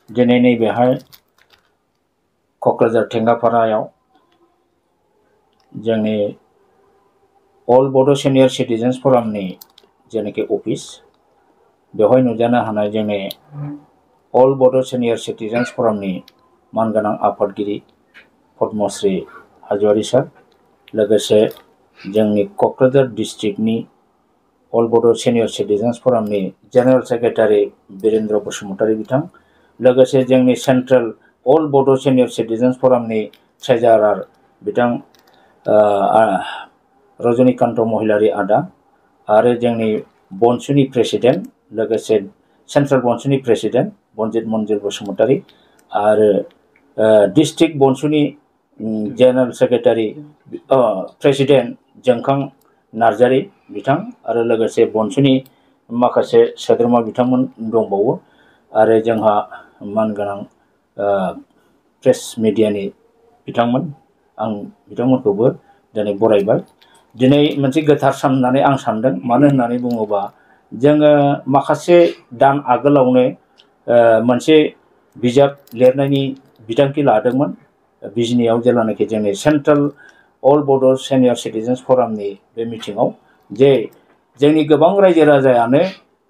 दिनै नैबेहाय क'क्राझार टेंगापारायाव जोंनि अल बड' सिनियर सिटिजेन्स फरामनि जेनाखि अफिस बेवहाय नुजानो हानाय जोंनि अल बड' सिनियर सिटिजेन्स फरामनि मानगोनां आफादगिरि पद्मश्री हाज'वारी सार लोगोसे जोंनि क'क्राझार डिस्ट्रिक्टनि अल बड' सिनियर सिटिजेन्स फरामनि जेनेरेल सेक्रेटारि बीरेन्द्र बसुमतारी बिथां लोगोसे जोंनि सेन्ट्रेल अल बड' सिनियर सिटिजेन्स फरामनि ट्रेजारार बिथां रजनीकान्त महिलारी आदा आरो जोंनि बनसुनि प्रेसिडेन्ट लोगोसे सेन्ट्रेल बनसुनि प्रेसिडेन्ट बनजित मन्जिल बसुमतारी आरो डिस्ट्रिक्ट बनसुनि general secretary president Jongkha Narzary बिथां आरो लोगोसे बनसुनि माखासे सोद्रोमा बिथांमोन दंबावो आरो जोंहा मानगोनां प्रेस मिडियानि बिथांमोन आं बिथांमोनखौबो दिनै बरायबाय दिनै मोनसे गोथार सान होननानै आं सानदों मानो होननानै बुङोबा जोङो माखासे दान आगोलावनो मोनसे बिजाब लिरनायनि बिथांखि लादोंमोन बिजनियाव जेब्लानाखि जोंनि सेन्ट्रेल अल बड' सिनियर सिटिजेन्स फरामनि बे मिटिङाव जे जोंनि गोबां रायजो राजायानो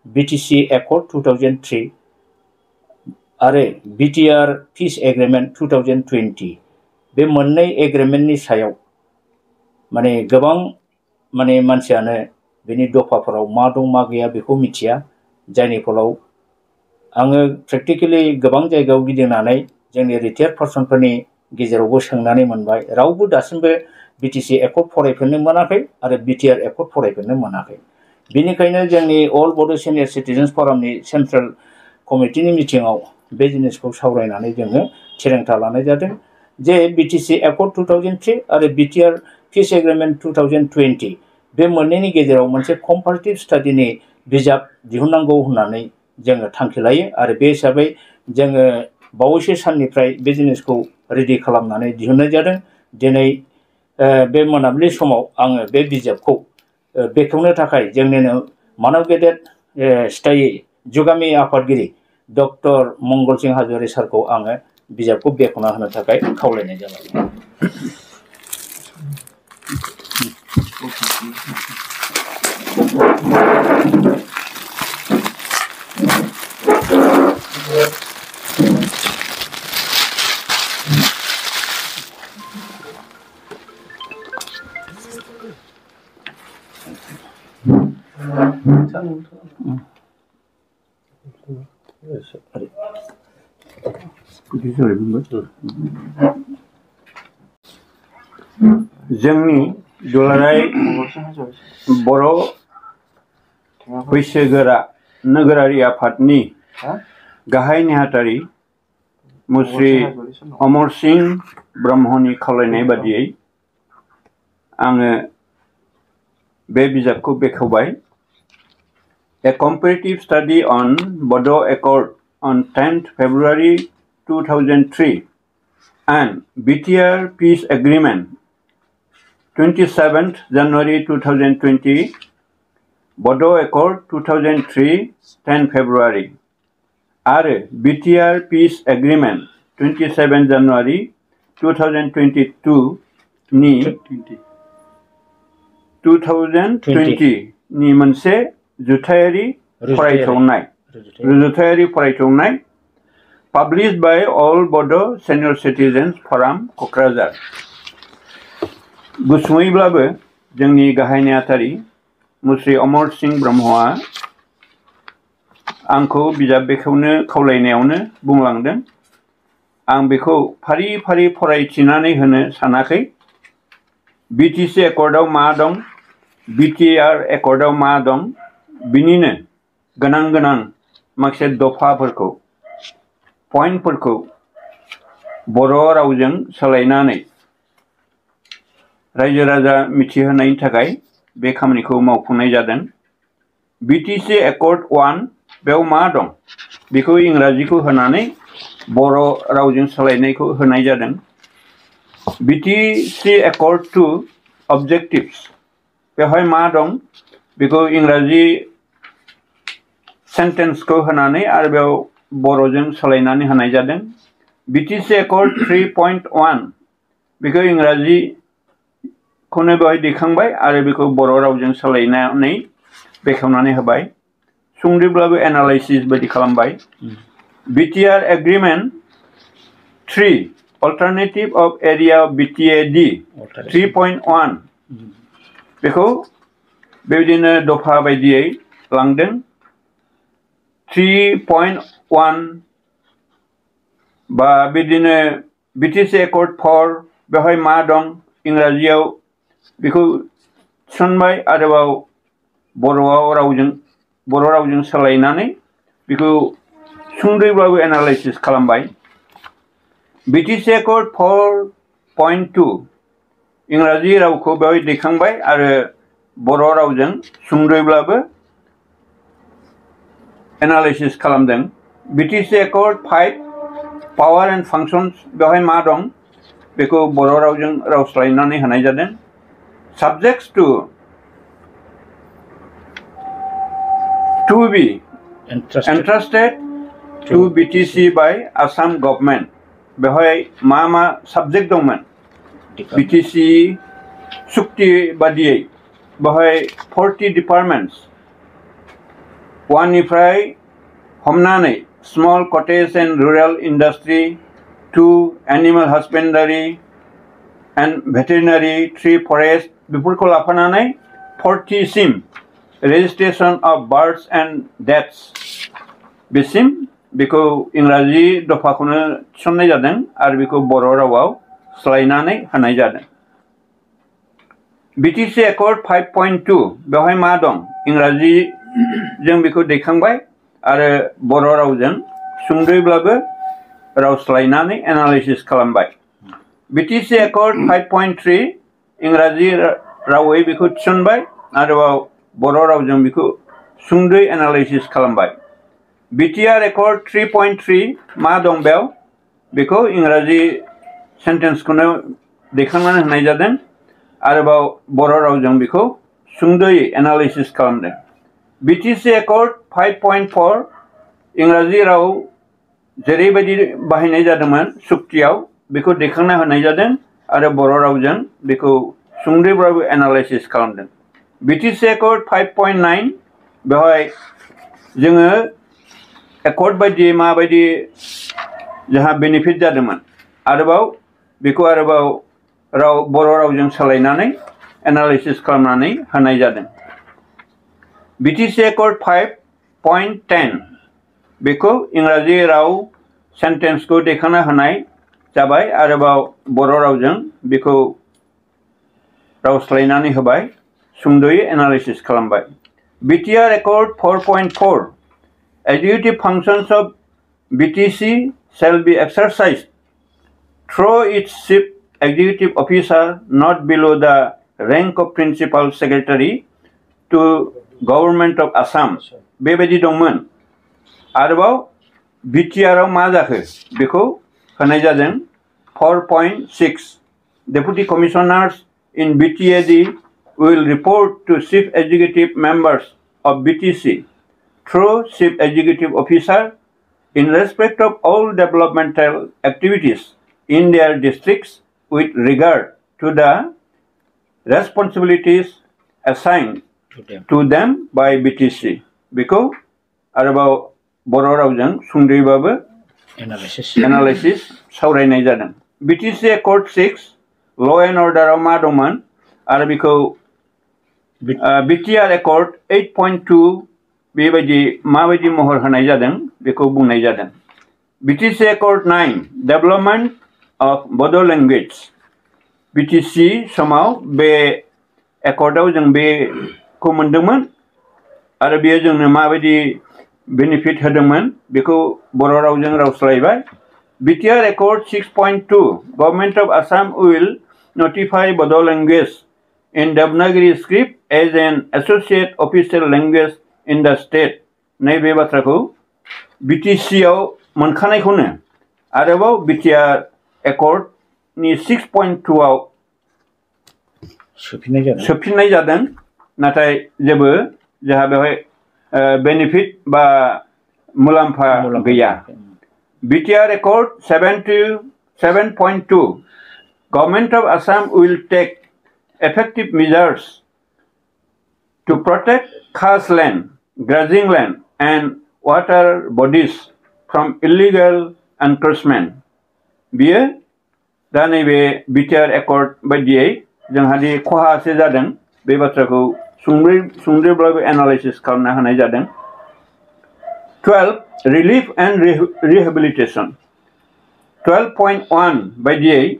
बिटिसि एकर्ड 2003 आरो बिटिआर पिस एग्रिमेन्ट 2020 बे मोननै एग्रिमेन्टनि सायाव माने गोबां माने मानसियानो बेनि दफाफोराव मा दं मा गैया बेखौ मिथिया जायनि फलाव आङो प्रेक्टिकेलि गोबां जायगायाव गिदिंनानै जोंनि रिटायार्ड पार्सनफोरनि गेजेरावबो सोंनानै मोनबाय रावबो दासिमबो बिटिसि एकर्ड फरायफेरनो मोनाखै आरो बिटिआर एकर्ड फरायफेरनो मोनाखै बेनिखायनो जोंनि अल बड' सिनियर सिटिजेन्स फरामनि सेन्ट्रेल कमिटिनि मिटिङाव बे जिनिसखौ सावरायनानै जोङो थिरांथा लानाय जादों जे बिटिसि एकर्ड 2003 आरो बिटिआर पिस एग्रिमेन्ट 2020 बे मोननैनि गेजेराव मोनसे कम्पारेटिभ स्टाडिनि बिजाब दिहुननांगौ होननानै जोङो थांखि लायो आरो बे हिसाबै जोङो बावैसो साननिफ्राय बे जिनिसखौ रेडि खालामनानै दिहुननाय जादों दिनै बे मोनाबिलि समाव आङो बे बिजाबखौ बेखेवनो थाखाय जोंनिनो मानब गेदेर स्थायि जुगामि आफादगिरि डक्टर मंगल सिं हाज'वारी सारखौ आङो बिजाबखौ बेखेवना होनो थाखाय खावलायनाय जाबाय। जोंनि दुलाराय बर' बैसोगोरा नोगोरारि आफादनि गाहाय नेहाथारि मुस्रि अमर सिंह ब्रह्मनि खावलायनाय बादियै आङो बे बिजाबखौ बेखेवबाय A comparative study on Bodo Accord on 10th February 2003 and BTR Peace Agreement 27th January 2020 Bodo Accord 2003 10 February आरो BTR Peace Agreement 27 January 2022 नि 2020 नि मोनसे जुथायारि फरायथावनाय published by All Bodo Senior Citizens Forum Kokrajhar गुसुङैब्लाबो जोंनि गाहाय नेहाथारि मुस्रि अमर सिंह ब्रह्मआ आंखौ बिजाब बेखेवनो खावलायनायावनो बुंलांदों आं बेखौ फारि फारि फरायथिनानै होनो सानाखै बिटिसि एकर्डआव मा दं बिटिआर एकर्डआव मा दं बिनिनो गोनां माखासे दफाफोरखौ पइन्टफोरखौ बर' रावजों सोलायनानै रायजो राजा मिथिहोनायनि थाखाय बे खामानिखौ मावफुंनाय जादों बिटिसि एकर्ड 1 बेयाव मा दं बेखौ इंराजिखौ होनानै बर' रावजों सोलायनायखौ होनाय जादों बिटिसि एकर्ड 2 अबजेक्टिव्स बेवहाय मा दं बेखौ इंराजि सेन्टेन्सखौ होनानै आरो बेयाव बर'जों सोलायनानै होनाय जादों BTC Accord 3.1 बेखौ इंराजिखौनो बेवहाय दैखांबाय आरो बेखौ बर' रावजों सोलायनानै बेखेवनानै होबाय सुंद'ब्लाबो एनालाइसिस बायदि खालामबाय BTR Agreement 3 Alternative of Area of BTAD 3.1 बेखौ बेबायदिनो दफा बायदियै लांदों 3.1 बा बिदिनो BTC Accord 4 बेवहाय मा दं इंराजियाव बेखौ थिसनबाय आरोबाव बर' रावजों सोलायनानै बेखौ सुंद'ब्लाबो एनालाइसिस खालामबाय BTC Accord 4.2 इंराजि रावखौ बेवहाय दैखांबाय आरो बर' रावजों सुंद'ब्लाबो एनालाइसिस खालामदों BTC Accord 5 Power and Functions बेवहाय मा दं बेखौ बर' रावजों रावस्लायनानै होनाय जादों Subjects to be entrusted to BTC by Assam government बेवहाय मा साबजेक्ट दंमोन BTC सुक्ति बादियै बेवहाय 40 डिपार्टमेन्ट्स 1 निफ्राय हमनानै small cottage and rural industry 2 animal husbandry and veterinary 3 forest बेफोरखौ लाफानानै 40 सिम registration of births and deaths बेसिम बेखौ इंराजि दफाखौनो थिसननाय जादों आरो बेखौ बर' रावाव सोलायनानै होनाय जादों BTC Accord 5.2 बेवहाय मा दं इंराजि जों बेखौ दैखांबाय आरो बर' रावजों सुंद'ब्लाबो रावस्लायनानै एनालाइसिस खालामबाय BTC Accord 5.3 इंराजि रावै बेखौ थिसनबाय आरोबाव बर' रावजों बेखौ सुंद'यै एनालाइसिस खालामबाय BTR Accord 3.3 मा दं बेयाव बेखौ इंराजि सेन्टेन्सखौनो दैखांनानै होनाय जादों आरोबाव बर' रावजों बेखौ सुंद'यै एनालाइसिस खालामदों BTC Accord 5.4 इंराजि राव जेरैबायदि बाहायनाय जादोंमोन सुक्तियाव बेखौ दैखांना होनाय जादों आरो बर' रावजों बेखौ सुंद'ब्लाबो एनालाइसिस खालामदों BTC Accord 5.9 बेवहाय जोङो एकर्ड बायदियै माबायदि जोंहा बेनिफिट जादोंमोन आरोबाव बेखौ आरोबाव बर' रावजों सोलायनानै एनालाइसिस खालामनानै होनाय जादों BTC Accord 5.10 बेखौ इंराजि राव सेन्टेन्सखौ दैखांना होनाय जाबाय आरोबाव बर' रावजों बेखौ रावस्लायनानै होबाय सुंद'यै एनालाइसिस खालामबाय BTR Accord 4.4 Executive functions of BTC shall be exercised through its chief executive officer not below the rank of principal secretary to Government of Assam बेबायदि दंमोन आरोबाव BTR आव मा जाखो बेखौ होनाय जादों 4.6 Deputy Commissioners in BTAD will report to Chief Executive Members of BTC through Chief Executive Officer in respect of all developmental activities in their districts with regard to the responsibilities assigned to them by BTC बेखौ आरोबाव बर' रावजों सुंद'यैबाबो analysis सावरायनाय जादों BTC Accord 6 Law and Order आव मा दंमोन आरो बेखौ BTR Accord 8.2 बेबायदि माबायदि महर होनाय जादों बेखौ बुंनाय जादों BTC Accord 9 Development of Bodo Language BTC समाव बे एकर्डआव जों बेखौ मोनदोंमोन आरो बेयो जोंनो माबायदि बेनिफिट होदोंमोन बेखौ बर' रावजों रावस्लायबाय BTR Accord 6.2 Government of Assam will notify Bodo language in Devanagari script as an associate official language in the state नैबे बाथ्राखौ BTC आव मोनखानायखौनो आरोबाव BTR Accord नि 6.2 आव सोफिननाय जादों नाथाय जेबो जोंहा बेवहाय बेनिफिट बा मुलाम्फा गैया BTR Accord 7.2 Government of Assam will take effective measures to protect khas land, grazing land and water bodies from illegal encroachment. बियो दा नैबे BTR Accord बायदियै जोंहा दि खहा एसे जादों बे बाथ्राखौ सुंद'ब्लाबो एनालाइसिस खालामना होनाय जादों 12 Relief and Rehabilitation 12.1 बायदियै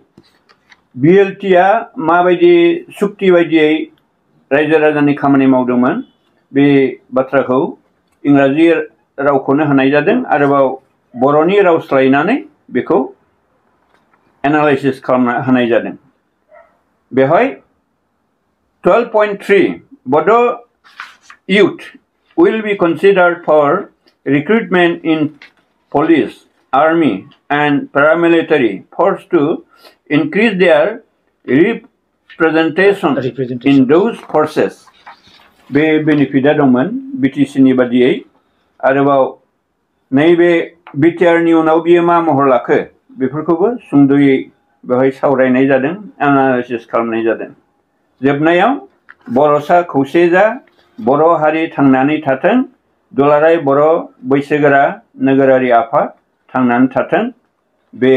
BLT आ माबायदि सुक्ति बायदियै रायजो राजानि खामानि मावदोंमोन बे बाथ्राखौ इंराजि रावखौनो होनाय जादों आरोबाव बर'नि राव सोलायनानै बेखौ एनालाइसिस खालामना होनाय जादों बेवहाय 12.3 Bodo youth will be considered for recruitment in police, army and paramilitary force to increase their representation in those forces. बे बेनिफिटआ दंमोन BTC नि बादियै आरोबाव नैबे BTR नि उनाव बियो मा महर लाखो बेफोरखौबो सुंद'यै बेवहाय सावरायनाय जादों एनालाइसिस खालामनाय जादों जोबनायाव बर'सा खौसे जा बर' हारि थांनानै थाथों दुलाराय बर' बैसोगोरा नोगोरारि आफाद थांनानै थाथों बे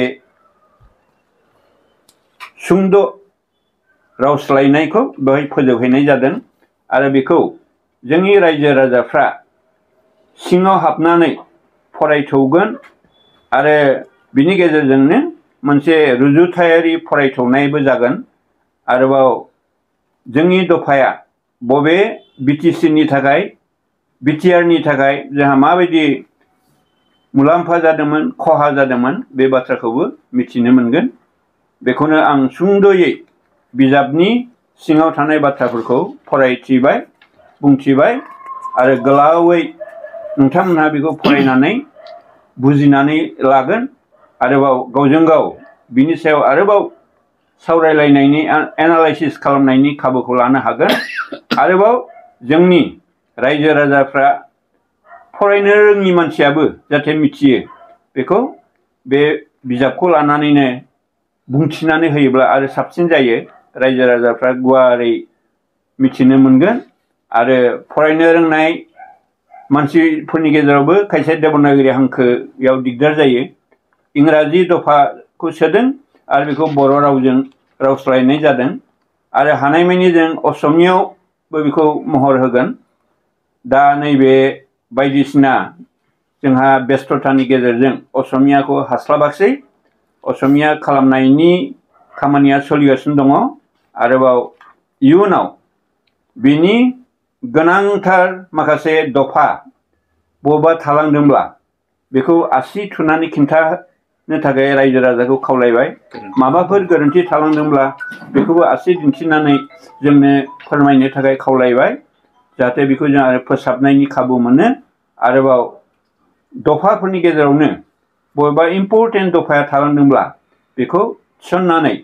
सुंद' राव सोलायनायखौ बेवहाय फोजोबहैनाय जादों आरो बेखौ जोंनि रायजो राजाफ्रा सिङाव हाबनानै फरायथौगोन आरो बिनि गेजेरजोंनो मोनसे रुजुथायारि फरायथौनायबो जागोन आरोबाव जोंनि दफाया बबे BTC नि थाखाय BTR नि थाखाय जोंहा माबायदि मुलाम्फा जादोंमोन खहा जादोंमोन बे बाथ्राखौबो मिथिनो मोनगोन बेखौनो आं सुंद'यै बिजाबनि सिङाव थानाय बाथ्राफोरखौ फरायथिबाय बुंथिबाय आरो गोलावै नोंथांमोनहा बेखौ फरायनानै बुजिनानै लागोन आरोबाव गावजों गाव बिनि सायाव आरोबाव सावरायलायनायनि एनालाइसिस खालामनायनि खाबुखौ लानो हागोन आरोबाव जोंनि रायजो राजाफ्रा फरायनो रोङि मानसियाबो जाहाथे मिथियो बेखौ बे बिजाबखौ लानानैनो बुंथिनानै होयोब्ला आरो साबसिन जायो रायजो राजाफ्रा गुवारै मिथिनो मोनगोन आरो फरायनो रोंनाय मानसिफोरनि गेजेरावबो खायसे देबनागरि हांखोयाव दिगदार जायो इंराजि दफाखौ सोदों आरो बेखौ बर' रावजों राव सोलायनाय जादों आरो हानायमानि जों असमियावबो बेखौ महर होगोन दा नैबे बायदिसिना जोंहा बेस्थतानि गेजेरजों असमियाखौ हास्लाबाखै असमिया खालामनायनि खामानिया सोलिगासिनो दङ आरोबाव इयुनाव बिनि गोनांथार माखासे दफा बबेबा थालांदोंब्ला बेखौ आसि थुनानै खिन्थानो थाखाय रायजो राजाखौ खावलायबाय माबाफोर गोरोन्थि थालांदोंब्ला बेखौबो आसि दिन्थिनानै जोंनो फोरमायनो थाखाय खावलायबाय जाहाथे बेखौ जों आरो फोसाबनायनि खाबु मोनो आरोबाव दफाफोरनि गेजेरावनो बबेबा इम्परटेन्ट दफाया थालांदोंब्ला बेखौ थिसननानै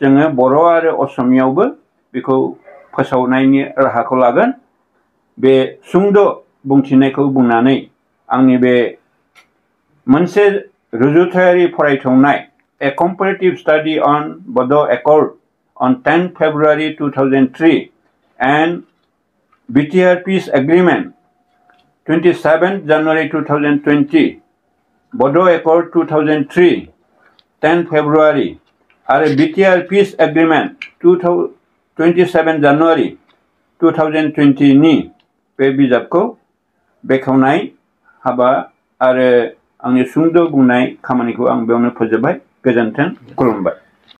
जोङो बर' आरो असमियावबो बेखौ फोसावनायनि राहाखौ लागोन बे सुंद' बुंथिनायखौ बुंनानै आंनि बे मोनसे रुजुथायारि फरायथौनाय A Comparative Study on Bodo Accord on 10 February 2003 and BTR Peace Agreement 27 January 2020 Bodo Accord 2003 10 February आरो BTR Peace Agreement 27 January 2020 नि बे बिजाबखौ बेखेवनाय हाबा आरो आंनि सुंद' बुंनाय खामानिखौ आं बेयावनो फोजोबबाय गोजोन्थों खुलुमबाय